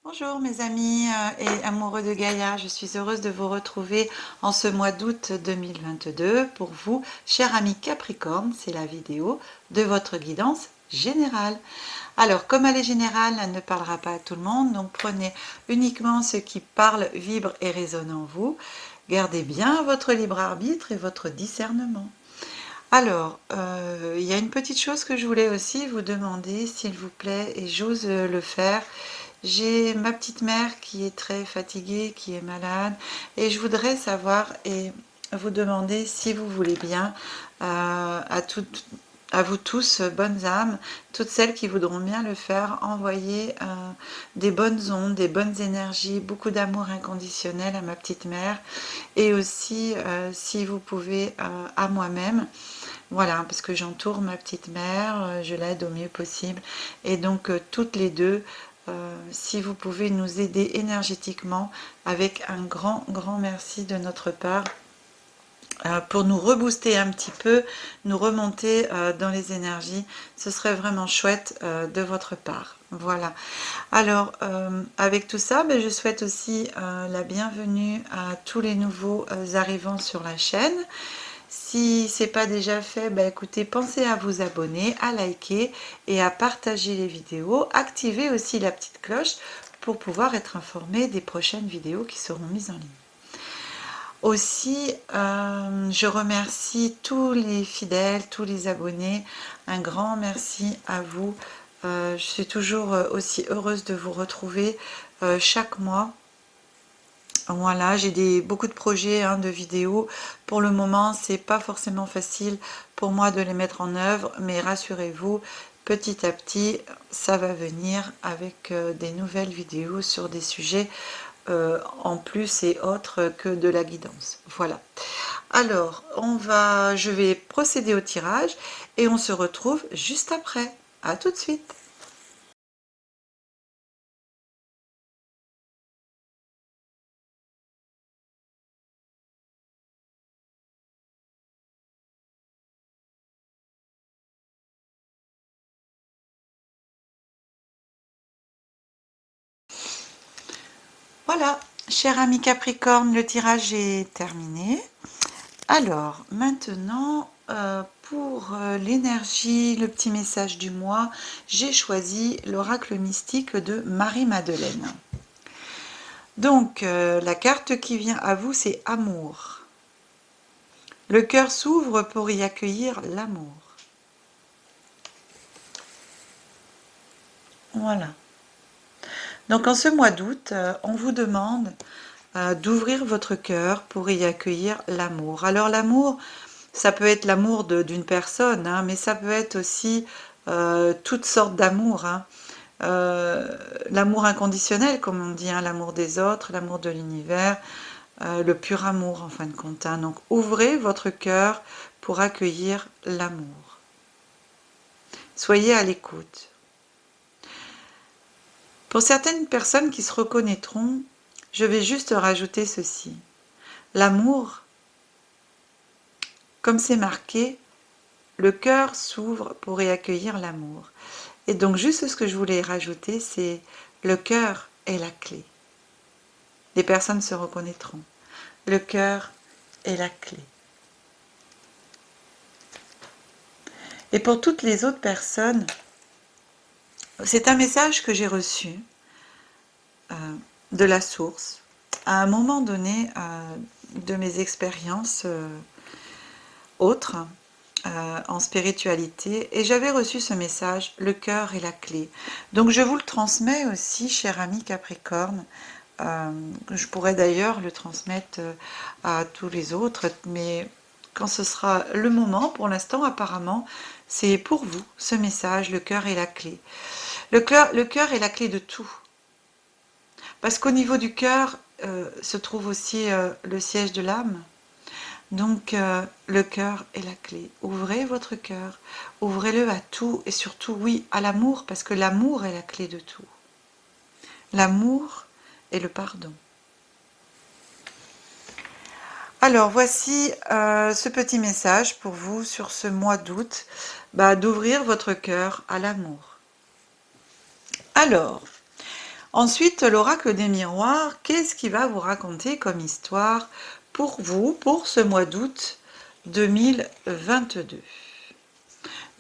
Bonjour mes amis et amoureux de Gaïa, je suis heureuse de vous retrouver en ce mois d'août 2022 pour vous, chers amis Capricorne, c'est la vidéo de votre guidance générale. Alors comme elle est générale, elle ne parlera pas à tout le monde, donc prenez uniquement ce qui parle, vibre et résonne en vous. Gardez bien votre libre arbitre et votre discernement. Alors, il y a une petite chose que je voulais aussi vous demander, s'il vous plaît, et j'ose le faire. J'ai ma petite mère qui est très fatiguée, qui est malade, et je voudrais savoir et vous demander si vous voulez bien à vous tous, bonnes âmes, toutes celles qui voudront bien le faire, envoyer des bonnes ondes, des bonnes énergies, beaucoup d'amour inconditionnel à ma petite mère, et aussi, si vous pouvez, à moi-même. Voilà, parce que j'entoure ma petite mère, je l'aide au mieux possible. Et donc, toutes les deux, si vous pouvez nous aider énergétiquement, avec un grand, grand merci de notre part, pour nous rebooster un petit peu, nous remonter dans les énergies, ce serait vraiment chouette de votre part. Voilà. Alors, avec tout ça, je souhaite aussi la bienvenue à tous les nouveaux arrivants sur la chaîne. Si ce n'est pas déjà fait, écoutez, pensez à vous abonner, à liker et à partager les vidéos. Activez aussi la petite cloche pour pouvoir être informé des prochaines vidéos qui seront mises en ligne. Aussi, je remercie tous les fidèles, tous les abonnés. Un grand merci à vous. Je suis toujours aussi heureuse de vous retrouver chaque mois. Voilà, j'ai beaucoup de projets de vidéos. Pour le moment, c'est pas forcément facile pour moi de les mettre en œuvre, mais rassurez-vous, petit à petit, ça va venir avec des nouvelles vidéos sur des sujets en plus et autres que de la guidance. Voilà. Alors, je vais procéder au tirage et on se retrouve juste après. À tout de suite. Voilà, cher ami Capricorne, le tirage est terminé. Alors, maintenant, pour l'énergie, le petit message du mois, j'ai choisi l'oracle mystique de Marie-Madeleine. Donc, la carte qui vient à vous, c'est Amour. Le cœur s'ouvre pour y accueillir l'amour. Voilà. Donc, en ce mois d'août, on vous demande d'ouvrir votre cœur pour y accueillir l'amour. Alors, l'amour, ça peut être l'amour d'une personne, mais ça peut être aussi toutes sortes d'amour. L'amour inconditionnel, comme on dit, l'amour des autres, l'amour de l'univers, le pur amour en fin de compte. Donc ouvrez votre cœur pour accueillir l'amour. Soyez à l'écoute. Pour certaines personnes qui se reconnaîtront, je vais juste rajouter ceci. L'amour, comme c'est marqué, le cœur s'ouvre pour y accueillir l'amour. Et donc juste ce que je voulais rajouter, c'est le cœur est la clé. Les personnes se reconnaîtront. Le cœur est la clé. Et pour toutes les autres personnes, c'est un message que j'ai reçu de la source à un moment donné de mes expériences autres en spiritualité, et j'avais reçu ce message, le cœur est la clé. Donc je vous le transmets aussi, cher ami Capricorne. Je pourrais d'ailleurs le transmettre à tous les autres, mais quand ce sera le moment, pour l'instant apparemment, c'est pour vous, ce message, le cœur est la clé. Le cœur est la clé de tout. Parce qu'au niveau du cœur se trouve aussi le siège de l'âme. Donc le cœur est la clé. Ouvrez votre cœur, ouvrez-le à tout et surtout, oui, à l'amour, parce que l'amour est la clé de tout. L'amour et le pardon. Alors voici ce petit message pour vous sur ce mois d'août, d'ouvrir votre cœur à l'amour. Alors, Ensuite, l'oracle des miroirs, qu'est-ce qu'il va vous raconter comme histoire pour vous, pour ce mois d'août 2022?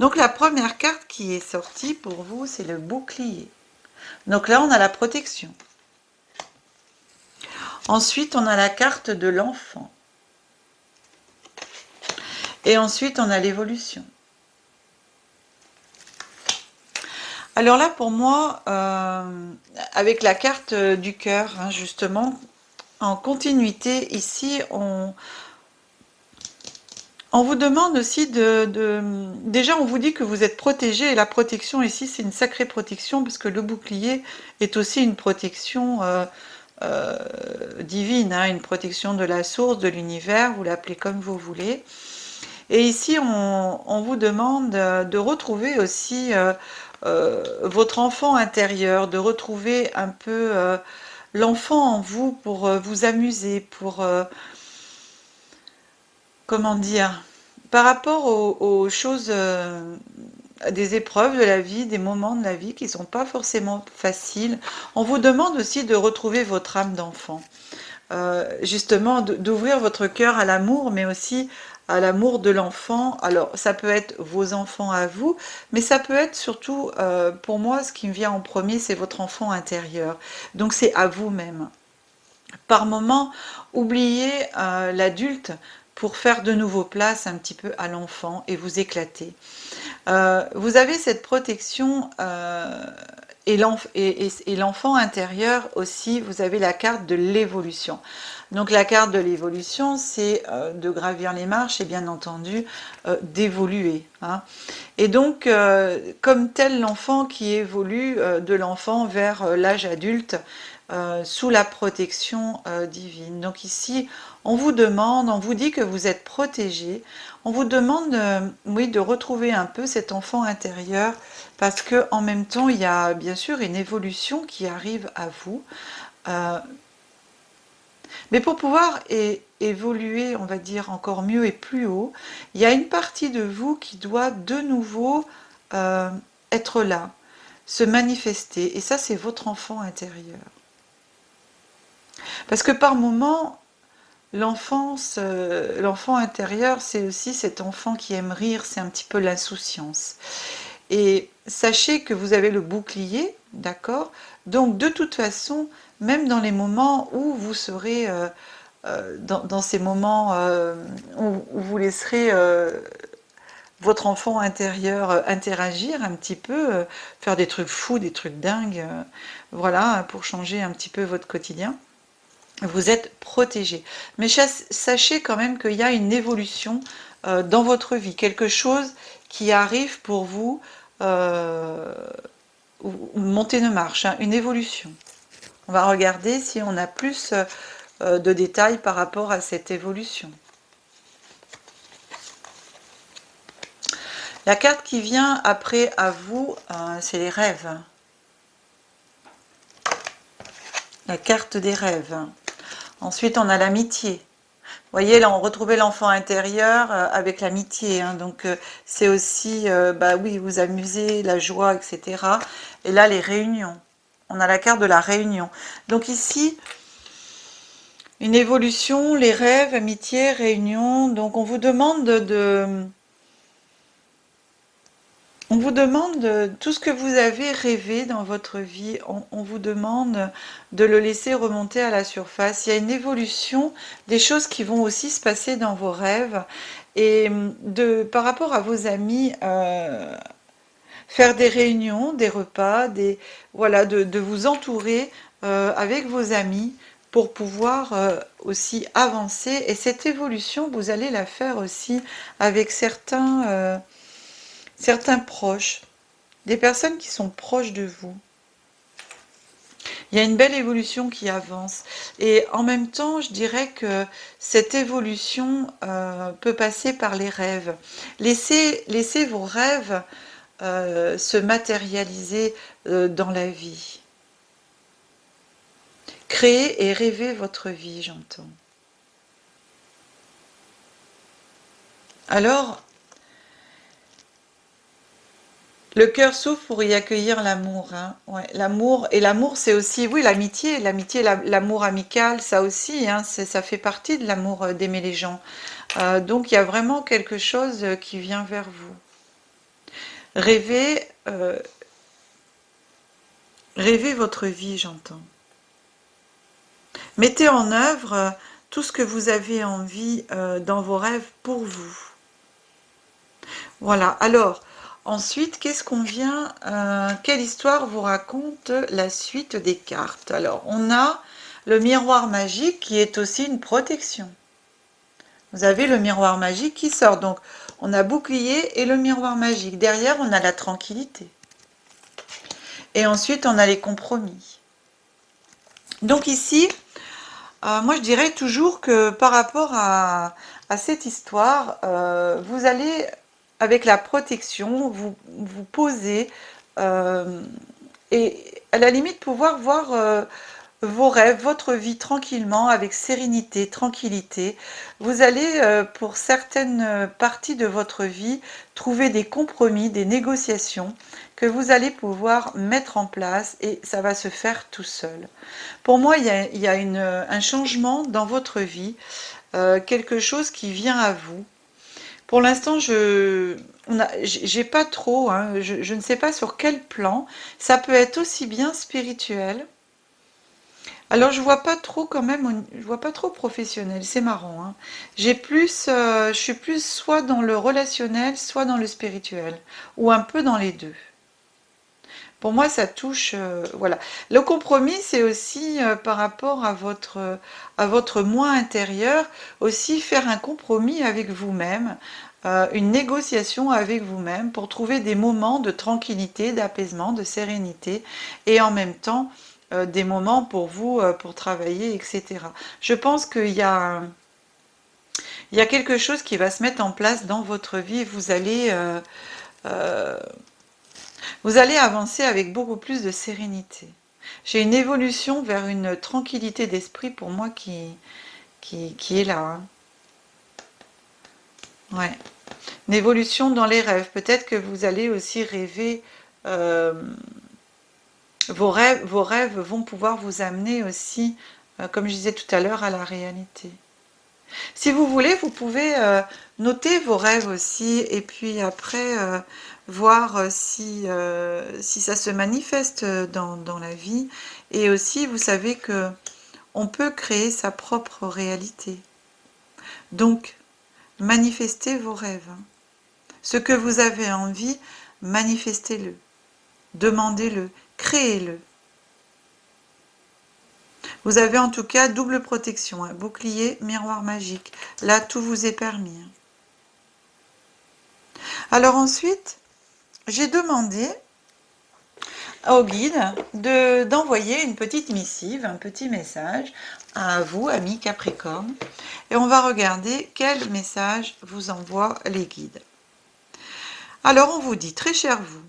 Donc la première carte qui est sortie pour vous, c'est le bouclier. Donc là, on a la protection. Ensuite, on a la carte de l'enfant. Et ensuite, on a l'évolution. Alors là, pour moi, avec la carte du cœur, hein, justement, en continuité, ici, on vous demande aussi Déjà, on vous dit que vous êtes protégé, et la protection ici, c'est une sacrée protection, parce que le bouclier est aussi une protection divine, hein, une protection de la source, de l'univers, vous l'appelez comme vous voulez. Et ici, on vous demande de retrouver aussi votre enfant intérieur, de retrouver un peu l'enfant en vous pour vous amuser, pour, comment dire, par rapport aux choses, des épreuves de la vie, des moments de la vie qui ne sont pas forcément faciles. On vous demande aussi de retrouver votre âme d'enfant. Justement, d'ouvrir votre cœur à l'amour, mais aussi à l'amour de l'enfant. Alors, ça peut être vos enfants à vous, mais ça peut être surtout, pour moi, ce qui me vient en premier, c'est votre enfant intérieur. Donc, c'est à vous-même. Par moment, oubliez l'adulte pour faire de nouveau place un petit peu à l'enfant et vous éclater. Vous avez cette protection et l'enfant intérieur aussi, vous avez la carte de l'évolution. Donc la carte de l'évolution, c'est de gravir les marches et bien entendu d'évoluer, hein. Et donc, comme tel l'enfant qui évolue de l'enfant vers l'âge adulte, sous la protection divine. Donc ici, on vous demande, on vous dit que vous êtes protégé, on vous demande, oui, de retrouver un peu cet enfant intérieur, parce que en même temps, il y a bien sûr une évolution qui arrive à vous. Euh, mais pour pouvoir évoluer, on va dire, encore mieux et plus haut, il y a une partie de vous qui doit de nouveau euh, être là, se manifester. Et ça, c'est votre enfant intérieur. Parce que par moments, l'enfant intérieur, c'est aussi cet enfant qui aime rire, c'est un petit peu l'insouciance. Et sachez que vous avez le bouclier, d'accord? Donc de toute façon, même dans les moments où vous serez, dans ces moments où vous laisserez votre enfant intérieur interagir un petit peu, faire des trucs fous, des trucs dingues, voilà, pour changer un petit peu votre quotidien. Vous êtes protégé. Mais sachez quand même qu'il y a une évolution dans votre vie, quelque chose qui arrive pour vous, euh, monter une marche, hein, une évolution. On va regarder si on a plus de détails par rapport à cette évolution. La carte qui vient après à vous, c'est les rêves. La carte des rêves. Ensuite, on a l'amitié. Vous voyez, là, on retrouvait l'enfant intérieur avec l'amitié, hein, donc c'est aussi, bah oui, vous amuser, la joie, etc. Et là, les réunions. On a la carte de la réunion. Donc ici, une évolution, les rêves, amitié, réunion. Donc on vous demande on vous demande tout ce que vous avez rêvé dans votre vie, on vous demande de le laisser remonter à la surface. Il y a une évolution, des choses qui vont aussi se passer dans vos rêves. Et par rapport à vos amis, faire des réunions, des repas, voilà, de vous entourer avec vos amis pour pouvoir aussi avancer. Et cette évolution, vous allez la faire aussi avec certains proches, des personnes qui sont proches de vous. Il y a une belle évolution qui avance. Et en même temps, je dirais que cette évolution peut passer par les rêves. Laissez vos rêves se matérialiser dans la vie. Créez et rêvez votre vie, j'entends. Alors, Le cœur s'ouvre pour y accueillir l'amour, hein. Ouais, l'amour et l'amour, c'est aussi, oui, l'amitié, l'amour amical, ça aussi, hein, ça fait partie de l'amour d'aimer les gens. Donc il y a vraiment quelque chose qui vient vers vous. Rêvez, rêvez votre vie, j'entends. Mettez en œuvre tout ce que vous avez envie dans vos rêves pour vous. Voilà. Alors, ensuite, qu'est-ce qu'on vient, quelle histoire vous raconte la suite des cartes? Alors, on a le miroir magique qui est aussi une protection. Vous avez le miroir magique qui sort. Donc, on a bouclier et le miroir magique. Derrière, on a la tranquillité. Et ensuite, on a les compromis. Donc ici, moi je dirais toujours que par rapport à cette histoire, vous allez, avec la protection, vous poser et à la limite pouvoir voir vos rêves, votre vie tranquillement, avec sérénité, tranquillité. Vous allez, pour certaines parties de votre vie, trouver des compromis, des négociations que vous allez pouvoir mettre en place et ça va se faire tout seul. Pour moi, il y a un changement dans votre vie, quelque chose qui vient à vous. Pour l'instant, j'ai pas trop, hein, je ne sais pas sur quel plan. Ça peut être aussi bien spirituel. Alors, je vois pas trop quand même, je vois pas trop professionnel. C'est marrant, hein. Je suis plus soit dans le relationnel, soit dans le spirituel, ou un peu dans les deux. Pour moi, ça touche, voilà. Le compromis, c'est aussi par rapport à votre moi intérieur, aussi faire un compromis avec vous-même, une négociation avec vous-même pour trouver des moments de tranquillité, d'apaisement, de sérénité, et en même temps des moments pour vous, pour travailler, etc. Je pense il y a quelque chose qui va se mettre en place dans votre vie. Euh, Vous allez avancer avec beaucoup plus de sérénité. J'ai une évolution vers une tranquillité d'esprit pour moi qui est là, hein. Ouais. Une évolution dans les rêves. Peut-être que vous allez aussi rêver. euh, vos rêves vont pouvoir vous amener aussi, comme je disais tout à l'heure, à la réalité. Si vous voulez, vous pouvez noter vos rêves aussi et puis après voir si ça se manifeste dans la vie. Et aussi, vous savez que on peut créer sa propre réalité. Donc, manifestez vos rêves, hein. Ce que vous avez envie, manifestez-le, demandez-le, créez-le. Vous avez en tout cas double protection, hein, bouclier, miroir magique. Là, tout vous est permis, hein. Alors ensuite, j'ai demandé au guide d'envoyer une petite missive, un petit message à vous, amis Capricorne. Et on va regarder quel message vous envoient les guides. Alors on vous dit, très cher vous,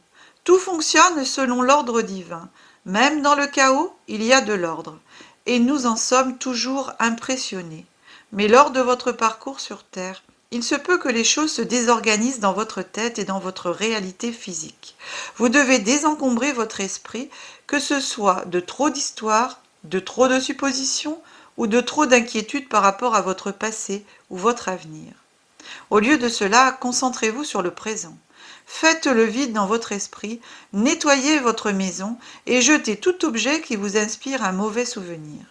tout fonctionne selon l'ordre divin. Même dans le chaos, il y a de l'ordre. Et nous en sommes toujours impressionnés. Mais lors de votre parcours sur Terre, il se peut que les choses se désorganisent dans votre tête et dans votre réalité physique. Vous devez désencombrer votre esprit, que ce soit de trop d'histoires, de trop de suppositions ou de trop d'inquiétudes par rapport à votre passé ou votre avenir. Au lieu de cela, concentrez-vous sur le présent. Faites le vide dans votre esprit, nettoyez votre maison et jetez tout objet qui vous inspire un mauvais souvenir.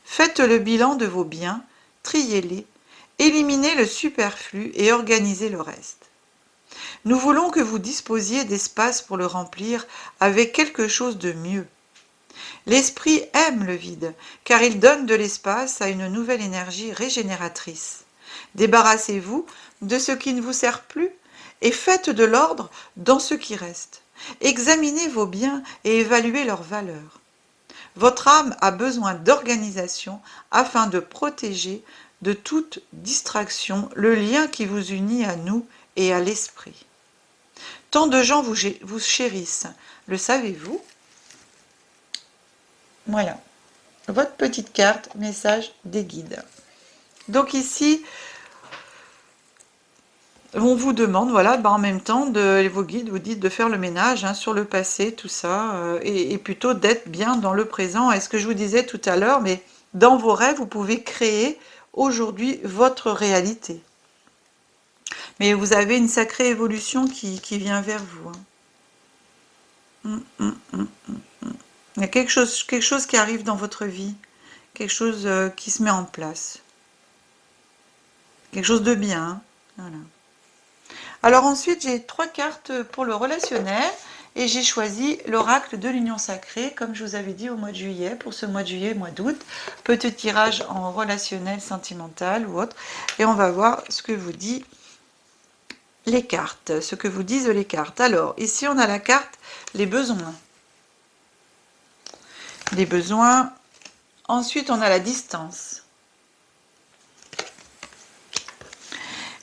Faites le bilan de vos biens, triez-les, éliminez le superflu et organisez le reste. Nous voulons que vous disposiez d'espace pour le remplir avec quelque chose de mieux. L'esprit aime le vide, car il donne de l'espace à une nouvelle énergie régénératrice. Débarrassez-vous de ce qui ne vous sert plus et faites de l'ordre dans ce qui reste. Examinez vos biens et évaluez leur valeur. Votre âme a besoin d'organisation afin de protéger de toute distraction le lien qui vous unit à nous et à l'esprit. Tant de gens vous chérissent, le savez-vous? Voilà, votre petite carte, message des guides. Donc ici, On vous demande, voilà, en même temps, vos guides vous disent de faire le ménage hein, sur le passé, tout ça, et plutôt d'être bien dans le présent. Et ce que je vous disais tout à l'heure, mais dans vos rêves, vous pouvez créer aujourd'hui votre réalité. Mais vous avez une sacrée évolution qui vient vers vous. Hein. Il y a quelque chose qui arrive dans votre vie, quelque chose qui se met en place. Quelque chose de bien. Hein. Voilà. Alors ensuite, j'ai 3 cartes pour le relationnel et j'ai choisi l'oracle de l'union sacrée, comme je vous avais dit au mois de juillet, pour ce mois de juillet, mois d'août. Petit tirage en relationnel, sentimental ou autre. Et on va voir ce que vous dit les cartes, ce que vous disent les cartes. Alors, ici, on a la carte les besoins. Les besoins. Ensuite, on a la distance.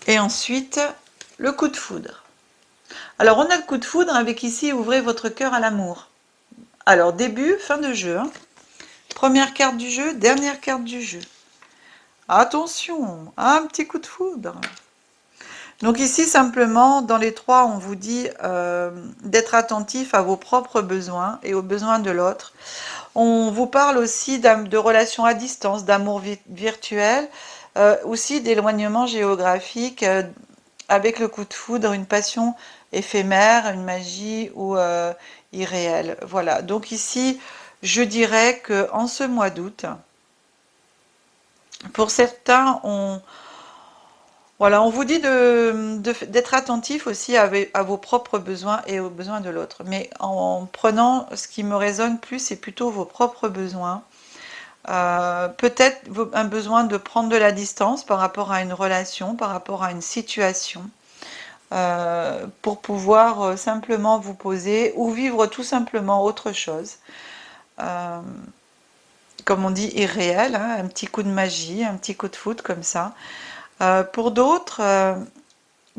Et ensuite, le coup de foudre. Alors, on a le coup de foudre avec ici, ouvrez votre cœur à l'amour. Alors, début, fin de jeu. Hein. Première carte du jeu, dernière carte du jeu. Attention, un petit coup de foudre. Donc ici, simplement, dans les 3, on vous dit d'être attentif à vos propres besoins et aux besoins de l'autre. On vous parle aussi de relations à distance, d'amour virtuel, aussi d'éloignement géographique, avec le coup de foudre, une passion éphémère, une magie ou irréelle. Voilà, donc ici, je dirais qu'en ce mois d'août, pour certains, voilà, on vous dit d'être attentif aussi à vos propres besoins et aux besoins de l'autre. Mais en prenant ce qui me résonne plus, c'est plutôt vos propres besoins. Peut-être un besoin de prendre de la distance par rapport à une relation, par rapport à une situation, pour pouvoir simplement vous poser ou vivre tout simplement autre chose. Comme on dit, irréel, hein, un petit coup de magie, un petit coup de foot comme ça. Pour d'autres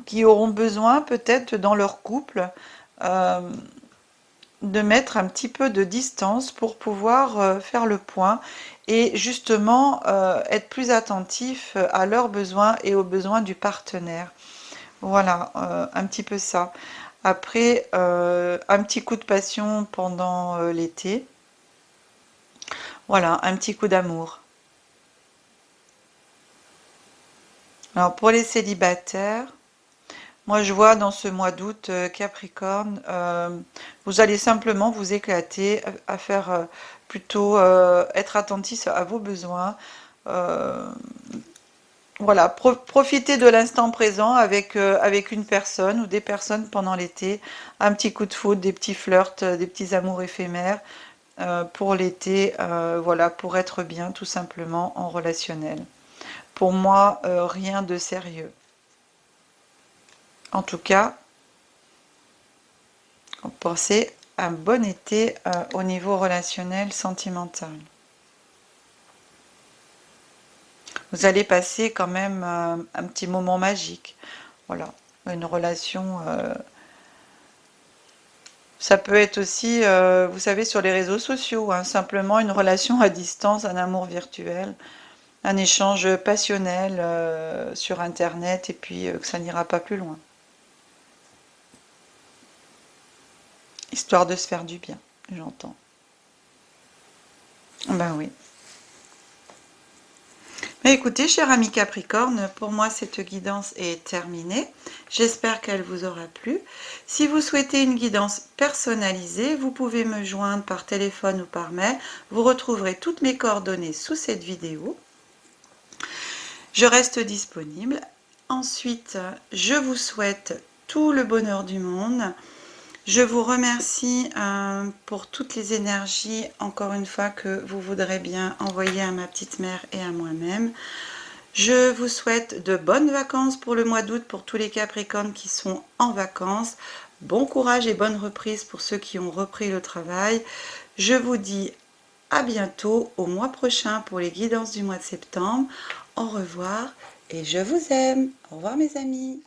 qui auront besoin peut-être dans leur couple de mettre un petit peu de distance pour pouvoir faire le point et justement être plus attentif à leurs besoins et aux besoins du partenaire. Voilà, un petit peu ça. Après, un petit coup de passion pendant l'été. Voilà, un petit coup d'amour. Alors pour les célibataires, moi je vois dans ce mois d'août Capricorne, vous allez simplement vous éclater à faire plutôt être attentif à vos besoins. Voilà, profitez de l'instant présent avec une personne ou des personnes pendant l'été. Un petit coup de foudre, des petits flirts, des petits amours éphémères pour l'été, voilà, pour être bien tout simplement en relationnel. Pour moi, rien de sérieux. En tout cas, pensez à un bon été au niveau relationnel, sentimental. Vous allez passer quand même un petit moment magique. Voilà, une relation. Ça peut être aussi, vous savez, sur les réseaux sociaux, hein, simplement une relation à distance, un amour virtuel, un échange passionnel sur Internet et puis que ça n'ira pas plus loin. Histoire de se faire du bien, j'entends. Ben oui. Mais écoutez, cher ami Capricorne, pour moi cette guidance est terminée. J'espère qu'elle vous aura plu. Si vous souhaitez une guidance personnalisée, vous pouvez me joindre par téléphone ou par mail. Vous retrouverez toutes mes coordonnées sous cette vidéo. Je reste disponible. Ensuite, je vous souhaite tout le bonheur du monde. Je vous remercie pour toutes les énergies, encore une fois, que vous voudrez bien envoyer à ma petite mère et à moi-même. Je vous souhaite de bonnes vacances pour le mois d'août, pour tous les Capricornes qui sont en vacances. Bon courage et bonne reprise pour ceux qui ont repris le travail. Je vous dis à bientôt, au mois prochain pour les guidances du mois de septembre. Au revoir et je vous aime. Au revoir mes amis.